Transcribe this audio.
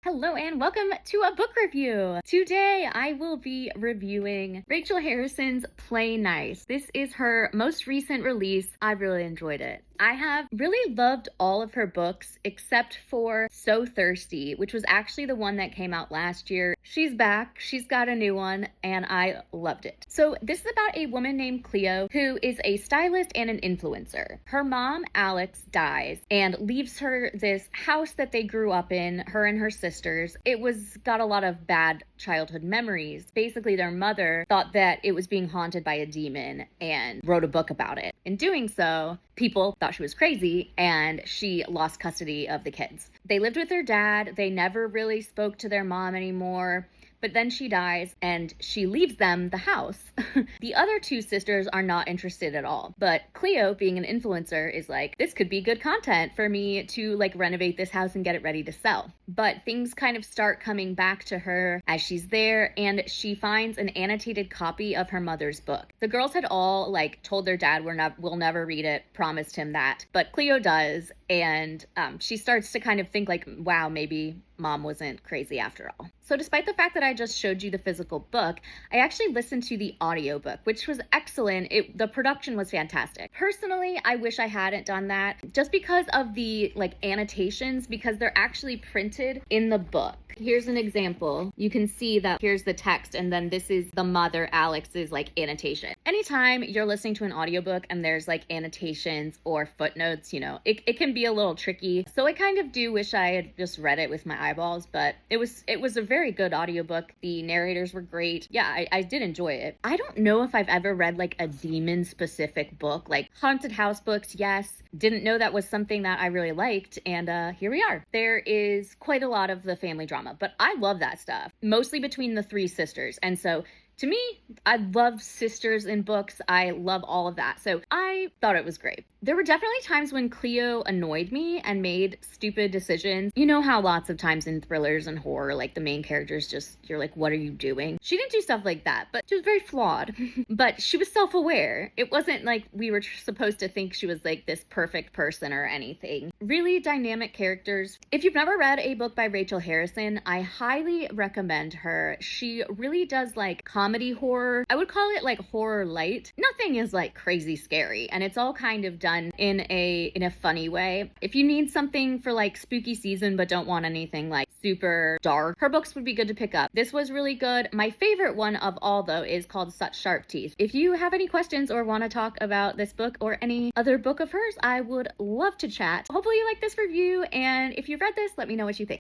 Hello and welcome to a book review. Today I will be reviewing Rachel Harrison's Play Nice. This is her most recent release. I really enjoyed it. I have really loved all of her books except for So Thirsty, which was actually the one that came out last year. She's back, she's got a new one, and I loved it. So this is about a woman named Cleo who is a stylist and an influencer. Her mom, Alex, dies and leaves her this house that they grew up in, her and her sisters. It got a lot of bad childhood memories. Basically, their mother thought that it was being haunted by a demon and wrote a book about it. In doing so, people thought she was crazy and she lost custody of the kids. They lived with their dad. They never really spoke to their mom anymore. But then she dies and she leaves them the house. The other two sisters are not interested at all. But Cleo, being an influencer, is like, this could be good content for me to renovate this house and get it ready to sell. But things kind of start coming back to her as she's there, and she finds an annotated copy of her mother's book. The girls had all told their dad we'll never read it, promised him that. But Cleo does, and she starts to kind of think wow, maybe mom wasn't crazy after all. So despite the fact that I just showed you the physical book, I actually listened to the audiobook, which was excellent. The production was fantastic. Personally, I wish I hadn't done that just because of the annotations, because they're actually printed in the book. Here's an example. You can see that here's the text, and then this is the mother, Alex's annotation. Anytime you're listening to an audiobook and there's annotations or footnotes, it can be a little tricky. So I kind of do wish I had just read it with my eyeballs, but it was a very good audiobook. The narrators were great. Yeah, I did enjoy it. I don't know if I've ever read a demon specific book, haunted house books. Yes, didn't know that was something that I really liked, and here we are. There is quite a lot of the family drama, but I love that stuff, mostly between the three sisters. And so to me, I love sisters in books. I love all of that. So I thought it was great. There were definitely times when Cleo annoyed me and made stupid decisions. You know how lots of times in thrillers and horror, the main characters you're like, what are you doing? She didn't do stuff like that, but she was very flawed. But she was self-aware. It wasn't like we were supposed to think she was this perfect person or anything. Really dynamic characters. If you've never read a book by Rachel Harrison, I highly recommend her. She really does comedy horror. I would call it horror light. Nothing is crazy scary, and it's all kind of done in a funny way. If you need something for spooky season but don't want anything super dark, her books would be good to pick up. This was really good. My favorite one of all, though, is called Such Sharp Teeth. If you have any questions or want to talk about this book or any other book of hers, I would love to chat. Hopefully you like this review, and if you've read this, let me know what you think.